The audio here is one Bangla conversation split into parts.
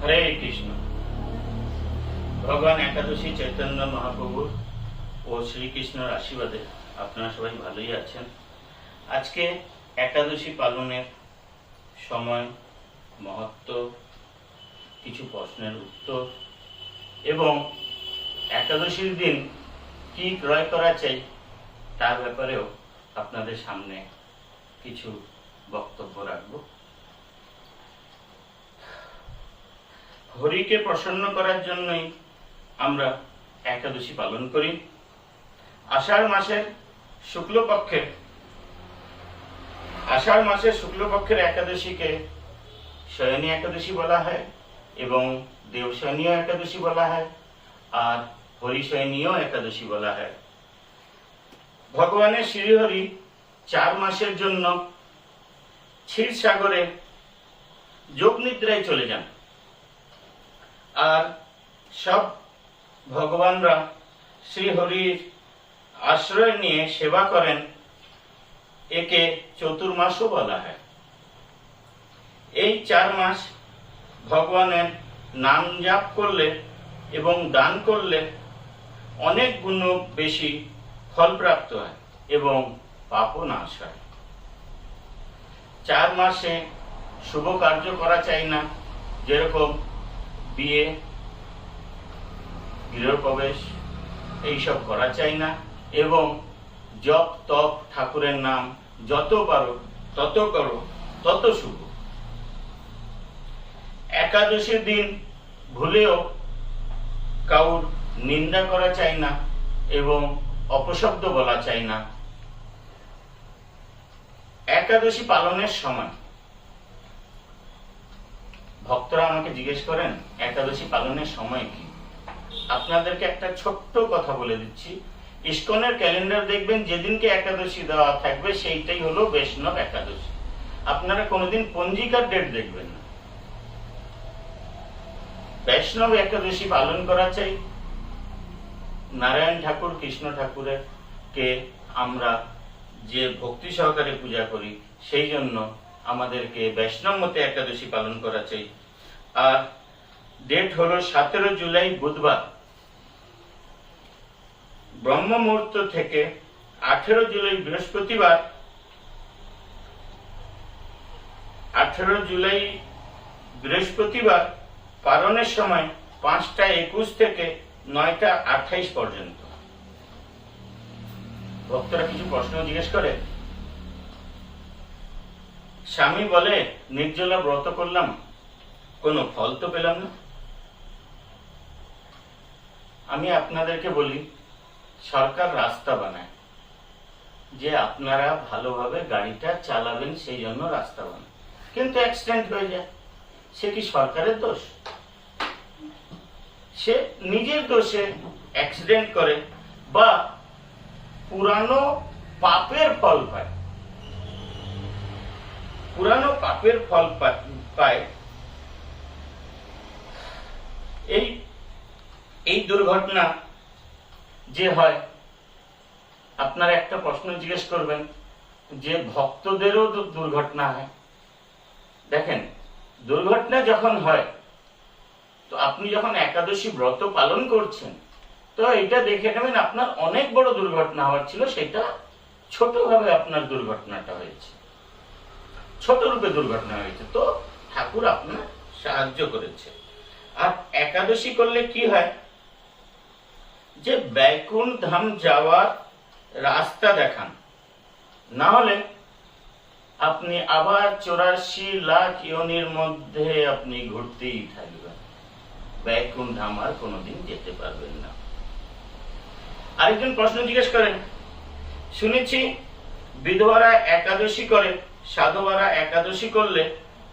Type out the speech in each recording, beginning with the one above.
হরে কৃষ্ণ। ভগবান একাদশী চৈতন্য মহাপ্রভুর ও শ্রীকৃষ্ণের আশীর্বাদে আপনারা সবাই ভালোই আছেন। আজকে একাদশী পালনের সময়, মহত্ব, কিছু প্রশ্নের উত্তর এবং একাদশীর দিন কি ক্রয় করা চাই তার ব্যাপারেও আপনাদের সামনে কিছু বক্তব্য রাখব। হরিকে প্রসন্ন করার জন্যই আমরা একাদশী পালন করি। আষাঢ় মাসের শুক্লপক্ষের একাদশীকে শয়নী একাদশী বলা হয় এবং দেবশয়নীয় একাদশী বলা হয়, আর হরিশয়নীয় একাদশী বলা হয়। ভগবানের শ্রীহরি 4 মাসের জন্য ক্ষীরসাগরে যোগ নিদ্রায় চলে যান, আর সব ভগবানরা শ্রীহরির আশ্রয় নিয়ে সেবা করেন। একে চতুর্মাসও বলা হয়। এই 4 মাস ভগবানের নাম জাপ করলে এবং দান করলে অনেক গুণ বেশি ফল প্রাপ্ত হয় এবং পাপও নাশ হয়। 4 মাসে শুভ কার্য করা চাই না, যেরকম বিয়ে, গৃহপ্রবেশ এইসব করা চাই না, এবং জপ তপ ঠাকুরের নাম যত পারো তত করো, তত শুভ। একাদশীর দিন ভুলেও কাউর নিন্দা করা চাই না এবং অপশব্দ বলা চাই না। একাদশী পালনের সময় ভক্তরা আমাকে জিজ্ঞেস করেন একাদশী পালনের সময় কি। আপনাদেরকে একটা ছোট্ট কথা বলে দিচ্ছি। ইস্কনের ক্যালেন্ডার দেখবেন, যেদিনকে একাদশী দেওয়া থাকবে সেইটাই হলো বৈষ্ণব একাদশী। আপনারা কোনোদিন পঞ্জিকার ডেট দেখবেন না। বৈষ্ণব একাদশী পালন করা চাই। নারায়ণ ঠাকুর, কৃষ্ণ ঠাকুরের কে আমরা যে ভক্তি সহকারে পূজা করি, সেই জন্য আমাদেরকে বৈষ্ণব মতে একাদশী পালন করা চাই। আর ডেট হলো 17 জুলাই বুধবার ব্রহ্ম মুহূর্ত থেকে 18 জুলাই বৃহস্পতিবার। 18 জুলাই বৃহস্পতিবার পালনের সময় 5টা 21 থেকে 9টা 28 পর্যন্ত। ভক্তরা কিছু প্রশ্ন জিজ্ঞেস করে। স্বামী বলে নির্জলা ব্রত করলাম, কোনো ফল তো পেলাম না। আমি আপনাদেরকে বলি, সরকার রাস্তা বানায় যে আপনারা ভালোভাবে গাড়িটা চালাবেন, সেই জন্য রাস্তা বানায়, কিন্তু অ্যাক্সিডেন্ট হয়ে যায়। সে কি সরকারের দোষ? সে নিজের দোষে অ্যাক্সিডেন্ট করে বা পুরানো পাপের ফল পায়। পুরানো পাপের ফল পায়। এই দুর্ঘটনা যে হয়, আপনারা একটা প্রশ্ন জিজ্ঞেস করবেন যে ভক্তদেরও দুর্ঘটনা হয়। দেখেন, দুর্ঘটনা যখন হয়, তো আপনি যখন একাদশী ব্রত পালন করছেন, তো এটা দেখে নেবেন আপনার অনেক বড় দুর্ঘটনা হওয়ার ছিল, সেটা ছোট ভাবে আপনার দুর্ঘটনাটা হয়েছে, ছোট রূপে দুর্ঘটনা হয়েছে, তো ঠাকুর আপনার সাহায্য করেছে। আর একাদশী করলে কি হয় যে বৈকুণ্ঠ ধাম যাওয়ার রাস্তা দেখান, না হলে আপনি আবার 84 লাখ ইয়নির মধ্যে আপনি ঘুরতেই থাকবেন, বৈকুণ্ঠ ধাম আর কোনোদিন যেতে পারবেন না। আরেকজন প্রশ্ন জিজ্ঞেস করেন, শুনেছি বিধবারা একাদশী করে, সাধুবারা একাদশী করলে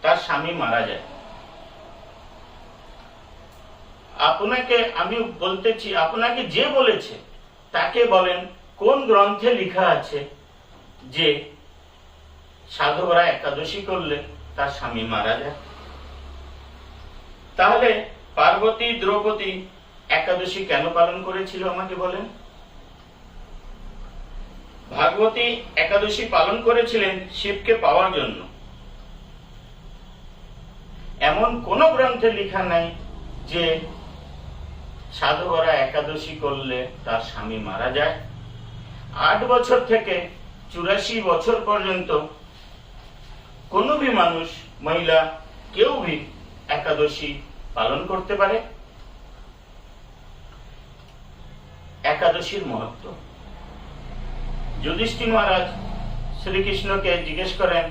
তার স্বামী মারা যায়। আপনাকে আমি বলতেছি, আপনাকে যে বলেছে তাকে বলেন কোন গ্রন্থে লেখা আছে যে সাধুবারা একাদশী করলে তার স্বামী মারা যায়। তাহলে পার্বতী দ্রৌপদী একাদশী কেন পালন করেছিল আমাকে বলেন। ভাগবতী একাদশী পালন করেছিলেন শিবকে পাওয়ার জন্য। এমন কোনো গ্রন্থে লেখা নাই যে সাধকরা একাদশী করলে তার স্বামী মারা যায়। 8 বছর থেকে 84 বছর পর্যন্ত কোনো ভি মানুষ, মহিলা কেউ ভি একাদশী পালন করতে পারে। একাদশীর মহত্ব। যুধিষ্ঠির মহারাজ শ্রীকৃষ্ণকে জিজ্ঞেস করেন,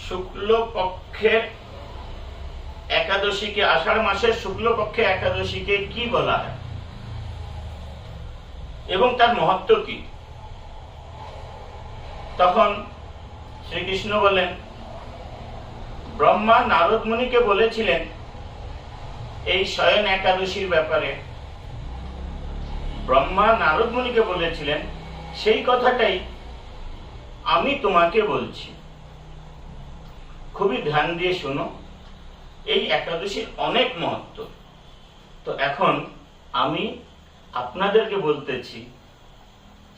শুক্লপক্ষের একাদশীকে, আষাঢ় মাসের শুক্লপক্ষে একাদশীকে কি বলা হয় এবং তার মহত্ব কি? তখন শ্রীকৃষ্ণ বলেন, ব্রহ্মা নারদ মুনিকে বলেছিলেন এই শয়ন একাদশীর ব্যাপারে। ব্রহ্মা নারদ মুনিকে বলেছিলেন সেই কথাটাই আমি তোমাকে বলছি, খুবই ধ্যান দিয়ে শোনো। এই একাদশীর অনেক মহত্ব। তো এখন আমি আপনাদেরকে বলতেছি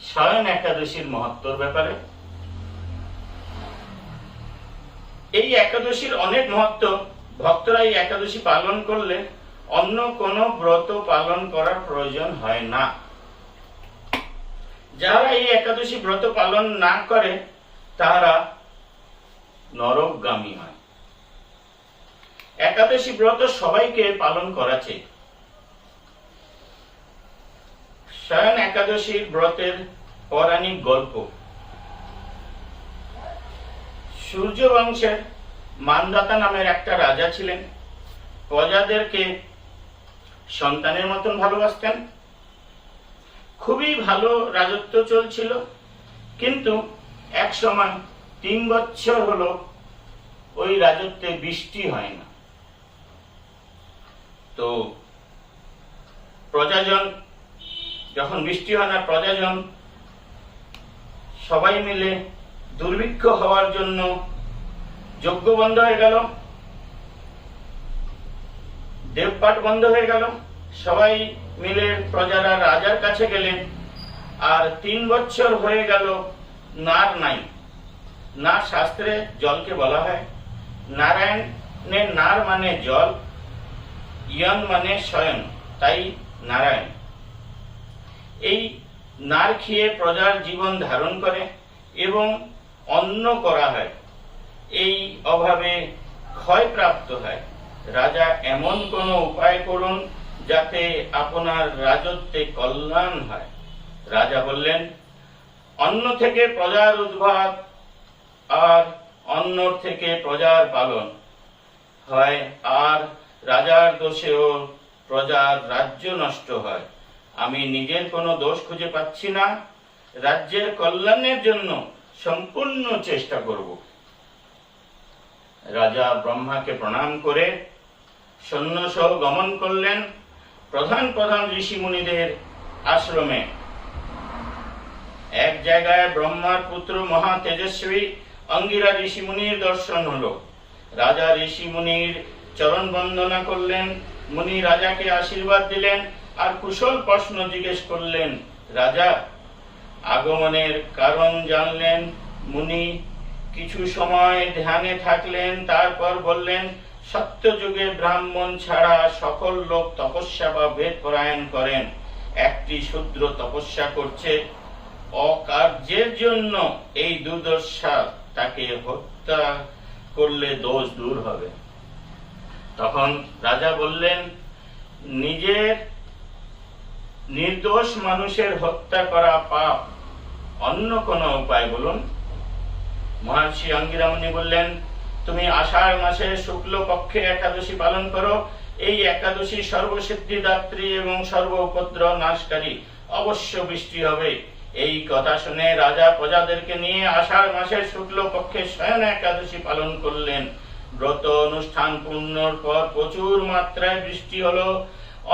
শয়ন একাদশীর মহত্বর ব্যাপারে। এই একাদশীর অনেক মহত্ব। ভক্তরা এই একাদশী পালন করলে অন্য কোনো ব্রত পালন করার প্রয়োজন হয় না। যারা এই একাদশী ব্রত পালন না করে তারা নরকগামী হয়। একাদশী ব্রত সবাইকে পালন করা চাই। শয়ন একাদশীর ব্রতের পৌরাণিক গল্প। সূর্য বংশের মানদাতা নামের একটা রাজা ছিলেন। প্রজাদেরকে সন্তানের মতন ভালোবাসতেন। খুবই ভালো রাজত্ব চলছিল, কিন্তু এক সময় 3 বছর হলো ওই রাজত্বে বৃষ্টি হয় না। তো প্রজাজন, যখন বৃষ্টি হয় না, প্রজাজন সবাই মিলে দুর্ভিক্ষ হওয়ার জন্য যজ্ঞ বন্ধ হয়ে গেল, দেবপাঠ বন্ধ হয়ে গেল। সবাই মিলে প্রজারা রাজার কাছে গেলেন, আর 3 বছর হয়ে গেল নার নাই। নার শাস্ত্রে জলকে বলা হয় নারায়ণের, নার মানে জল, ইয়ন মানে শয়ন, তাই নারায়ণ। এই নার খেয়ে প্রজার জীবন ধারণ করে এবং অন্ন করা হয়। এই অভাবে ক্ষয়প্রাপ্ত হয়। রাজা এমন কোন উপায় করুন যাতে আপনার রাজত্বে কল্যাণ হয়। রাজা বললেন, অন্ন থেকে প্রজার উদ্ভাব আর অন্ন থেকে প্রজার পালন হয়, আর রাজার দোষেও প্রজার রাজ্য নষ্ট হয়। আমি নিজের কোনো দোষ খুঁজে পাচ্ছি না। রাজ্যের কল্যাণের জন্য সম্পূর্ণ চেষ্টা করব। রাজা ব্রহ্মাকে প্রণাম করে সৈন্য সহ গমন করলেন প্রধান প্রধান ঋষি মুনিদের আশ্রমে। এক জায়গায় ব্রহ্মার পুত্র মহা তেজস্বী অঙ্গিরা ঋষি মুনির দর্শন হলো। রাজা ঋষি মুনির চরণ বন্দনা করলেন। মুনি রাজাকে আশীর্বাদ দিলেন আর কুশল প্রশ্ন জিজ্ঞেস করলেন। রাজা আগমনের কারণ জানলেন। মুনি কিছু সময় ধ্যানে থাকলেন, তারপর বললেন, সত্যযুগে ব্রাহ্মণ ছাড়া সকল লোক তপস্যা বা বেদ পরায়ণ করেন। একটি শূদ্র তপস্যা করছে অকার্যের জন্য। এই দুর্দশা, তাকে হত্যা করলে দোষ দূর হবে। তখন রাজা বললেন, নিজের নির্দোষ মানুষের হত্যা করা পাপ, অন্য কোন উপায় বলুন। মহর্ষি অঙ্গিরা মুনি বললেন, তুমি আষাঢ় মাসে শুক্ল পক্ষে একাদশী পালন করো। এই একাদশী সর্বসিদ্ধিদাত্রী এবং সর্ব উপদ্রব নাশকারী। অবশ্য বৃষ্টি হবে। এই কথা শুনে রাজা প্রজাদেরকে নিয়ে আষাঢ় মাসের শুক্ল পক্ষে শয়ন একাদশী পালন করলেন। ব্রত অনুষ্ঠান পূর্ণর পর প্রচুর মাত্রায় বৃষ্টি হলো,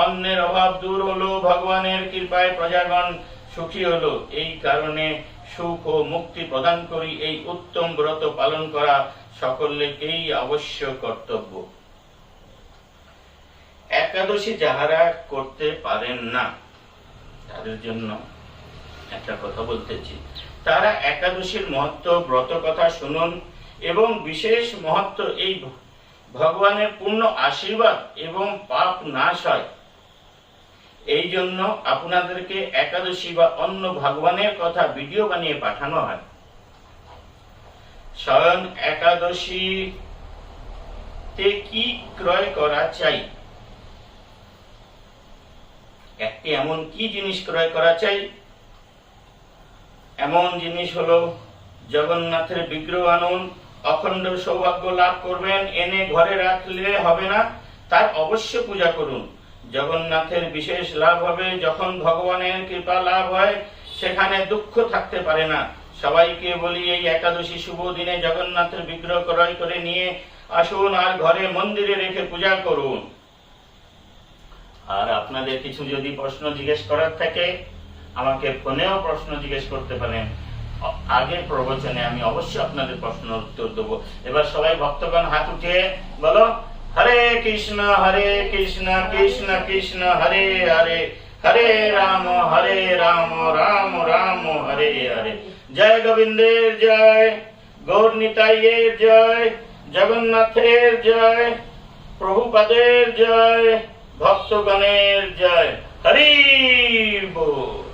অন্নের অভাব দূর হলো, ভগবানের কৃপায় প্রজাগণ সুখী হলো। এই কারণে সুখ ও মুক্তি প্রদান করি এই উত্তম ব্রত পালন করা সকলকেই অবশ্য কর্তব্য। একাদশী যাহারা করতে পারেন না তাদের জন্য একটা কথা বলতেছি। তারা একাদশীর মহত্ব, ব্রত কথা শুনুন এবং বিশেষ মহত্ব ভগবানের পূর্ণ আশীর্বাদ এবং পাপ নাশ হয়। এই জন্য আপনাদেরকে একাদশী বা অন্য ভগবানের কথা ভিডিও বানিয়ে পাঠানো হয়। স্বয়ং একাদশীতে কি ক্রয় করা চাই? একটি এমন কি জিনিস ক্রয় করা চাই? এমন জিনিস হলো জগন্নাথের বিগ্রহ আনুন, অখণ্ড সৌভাগ্য লাভ করবেন। এনে ঘরে রাখলে হবে না, তার অবশ্য পূজা করুন। জগন্নাথের বিশেষ লাভ হবে। যখন ভগবানের কৃপা লাভ হয় সেখানে দুঃখ থাকতে পারে না। সবাইকে বলি, এই একাদশী শুভ দিনে জগন্নাথের বিগ্রহ ক্রয় করে নিয়ে আসুন আর ঘরে মন্দিরে রেখে পূজা করুন। আর আপনাদের কিছু যদি প্রশ্ন জিজ্ঞেস করার থাকে আমাকে ফোনেও প্রশ্ন জিজ্ঞেস করতে পারেন। আগের প্রবচনে আমি অবশ্যই আপনাদের প্রশ্নের উত্তর দেবো। এবার সবাই ভক্তগণ হাত উঠিয়ে বলো, হরে কৃষ্ণ কৃষ্ণ কৃষ্ণ হরে হরে, হরে রাম রাম রাম হরে হরে। জয় গোবিন্দের জয়, গৌর নিতাইয়ের জয়, জগন্নাথের জয়, প্রভুপাদের জয়, ভক্তগণের জয়। হরি বল।